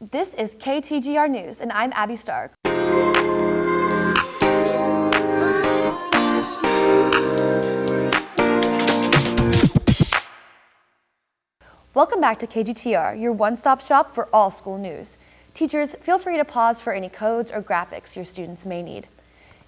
This is KTGR News, and I'm Abby Stark. Welcome back to KTGR, your one-stop shop for all school news. Teachers, feel free to pause for any codes or graphics your students may need.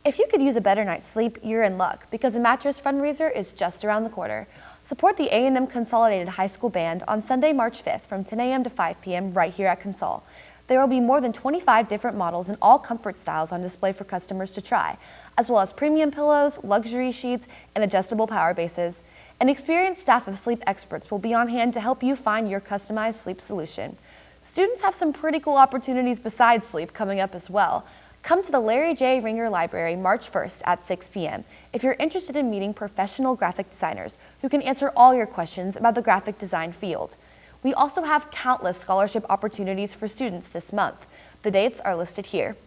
If you could use a better night's sleep, you're in luck because the mattress fundraiser is just around the corner. Support the A&M Consolidated High School Band on Sunday, March 5th from 10 a.m. to 5 p.m. right here at Consol. There will be more than 25 different models in all comfort styles on display for customers to try, as well as premium pillows, luxury sheets, and adjustable power bases. An experienced staff of sleep experts will be on hand to help you find your customized sleep solution. Students have some pretty cool opportunities besides sleep coming up as well. Come to the Larry J. Ringer Library March 1st at 6 p.m. if you're interested in meeting professional graphic designers who can answer all your questions about the graphic design field. We also have countless scholarship opportunities for students this month. The dates are listed here.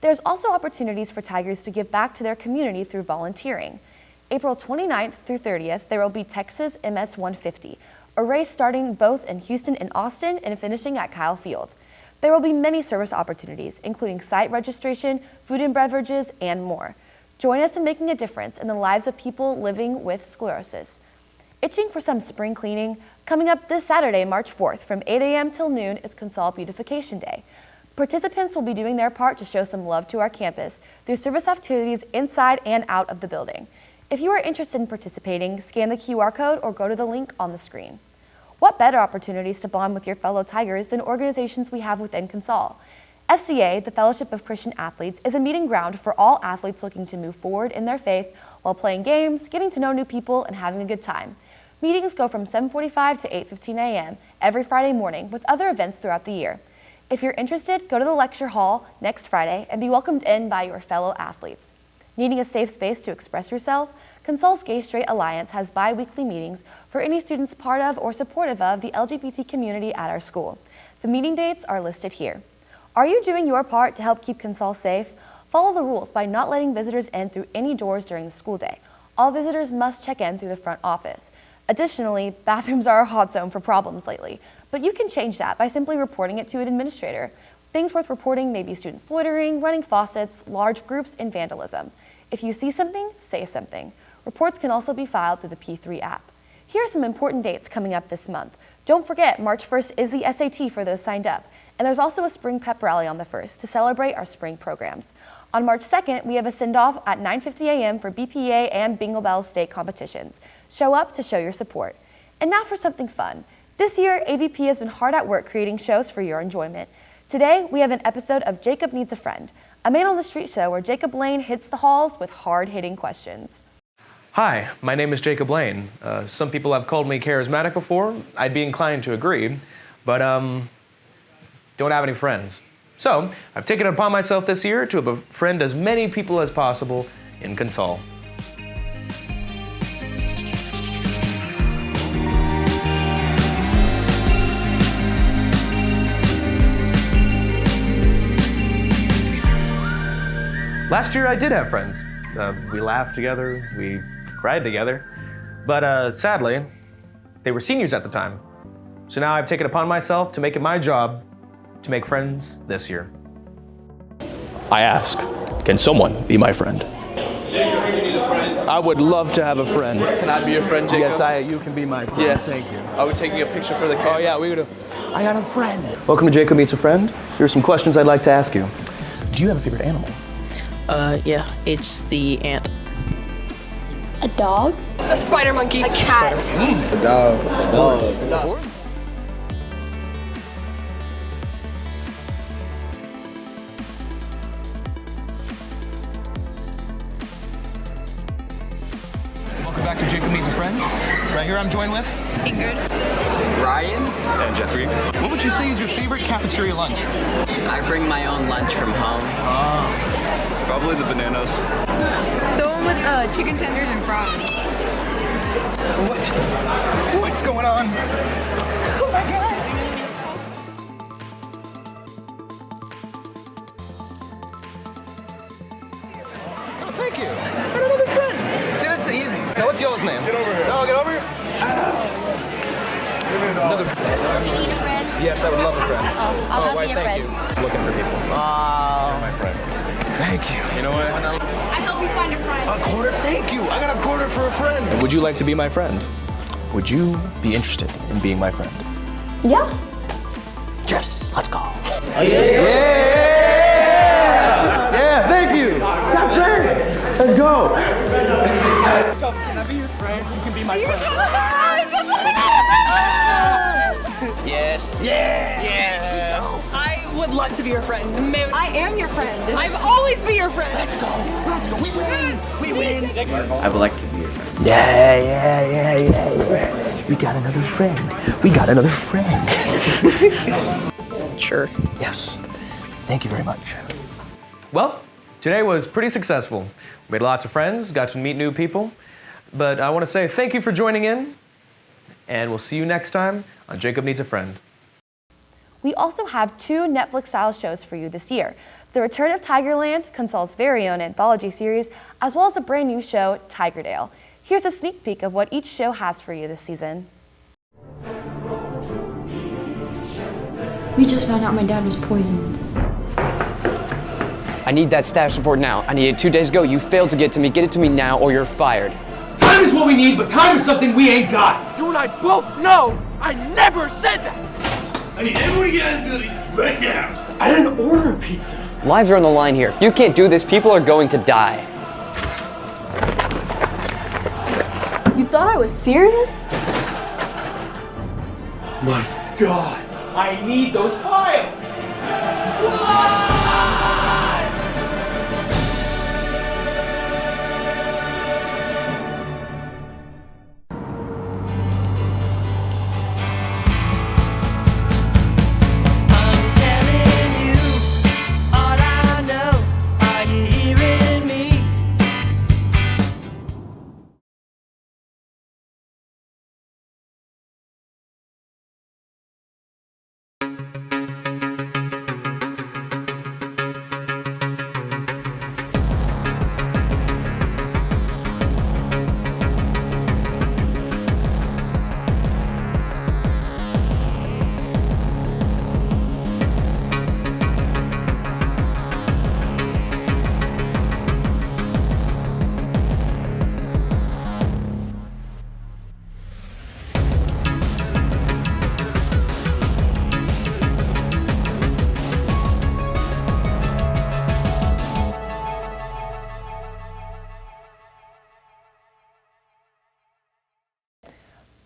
There's also opportunities for Tigers to give back to their community through volunteering. April 29th through 30th, there will be Texas MS 150, a race starting both in Houston and Austin and finishing at Kyle Field. There will be many service opportunities, including site registration, food and beverages, and more. Join us in making a difference in the lives of people living with sclerosis. Itching for some spring cleaning? Coming up this Saturday, March 4th, from 8 a.m. till noon is Consol Beautification Day. Participants will be doing their part to show some love to our campus through service activities inside and out of the building. If you are interested in participating, scan the QR code or go to the link on the screen. What better opportunities to bond with your fellow Tigers than organizations we have within Consol? FCA, the Fellowship of Christian Athletes, is a meeting ground for all athletes looking to move forward in their faith while playing games, getting to know new people, and having a good time. Meetings go from 7:45 to 8:15 a.m. every Friday morning with other events throughout the year. If you're interested, go to the lecture hall next Friday and be welcomed in by your fellow athletes. Needing a safe space to express yourself? Consol's Gay Straight Alliance has bi-weekly meetings for any students part of or supportive of the LGBT community at our school. The meeting dates are listed here. Are you doing your part to help keep Consol safe? Follow the rules by not letting visitors in through any doors during the school day. All visitors must check in through the front office. Additionally, bathrooms are a hot zone for problems lately, but you can change that by simply reporting it to an administrator. Things worth reporting may be students loitering, running faucets, large groups, and vandalism. If you see something, say something. Reports can also be filed through the P3 app. Here are some important dates coming up this month. Don't forget, March 1st is the SAT for those signed up, and there's also a spring pep rally on the 1st to celebrate our spring programs. On March 2nd, we have a send-off at 9:50 a.m. for BPA and Bingo Bell state competitions. Show up to show your support. And now for something fun. This year, AVP has been hard at work creating shows for your enjoyment. Today, we have an episode of Jacob Needs a Friend, a man on the street show where Jacob Lane hits the halls with hard-hitting questions. Hi, my name is Jacob Lane. Some people have called me charismatic before. I'd be inclined to agree, but don't have any friends. So, I've taken it upon myself this year to befriend as many people as possible in Consol. Last year I did have friends. We laughed together, we cried together, but sadly, they were seniors at the time. So now I've taken it upon myself to make it my job to make friends this year. I ask, can someone be my friend? I would love to have a friend. Can I be your friend, Jacob? Yes, you can be my friend. Yes. Thank you. Are we taking a picture for the camera? Oh yeah, I got a friend. Welcome to Jacob Meets a Friend. Here's some questions I'd like to ask you. Do you have a favorite animal? Yeah, it's the ant. A dog? A spider monkey. A cat. A dog. Welcome back to Jacob Meets a Friend. Right here I'm joined with Ingrid. Ryan. and Jeffrey. What would you say is your favorite cafeteria lunch? I bring my own lunch from home. Probably the bananas. The one with chicken tenders and fries. What's going on? Oh my god. Oh, thank you. I got another friend. See, this is easy. Now, what's y'all's name? Get over here. Oh, get over here. Give me a dog. Another friend. You need a friend? Yes, I would love a friend. I'll why, be your thank friend. you. Looking for people. You're my friend. Thank you. You know what? I help you find a friend. A quarter? Thank you. I got a quarter for a friend. And would you like to be my friend? Would you be interested in being my friend? Yeah. Yes, let's go. Yeah, thank you. Got friends. Let's go. Can I be your friend? You can be my friend. Yes. Yeah. I would love to be your friend. I am your friend. I've always be your friend. Let's go. We win. We win. I would like to be your friend. Yeah. We got another friend. We got another friend. Sure. Yes. Thank you very much. Well, today was pretty successful. We made lots of friends, got to meet new people. But I want to say thank you for joining in, and we'll see you next time on Jacob Needs a Friend. We also have 2 Netflix-style shows for you this year. The Return of Tigerland, Consol's very own anthology series, as well as a brand new show, Tigerdale. Here's a sneak peek of what each show has for you this season. We just found out my dad was poisoned. I need that status report now. I need it 2 days ago. You failed to get it to me. Get it to me now or you're fired. Time is what we need, but time is something we ain't got. You and I both know I never said that. I need everyone to get out of the building right now. I didn't order a pizza. Lives are on the line here. If you can't do this, people are going to die. You thought I was serious? My God, I need those files.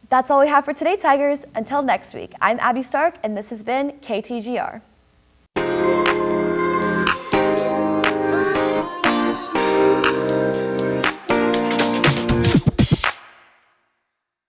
That's all we have for today, Tigers. Until next week, I'm Abby Stark, and this has been KTGR.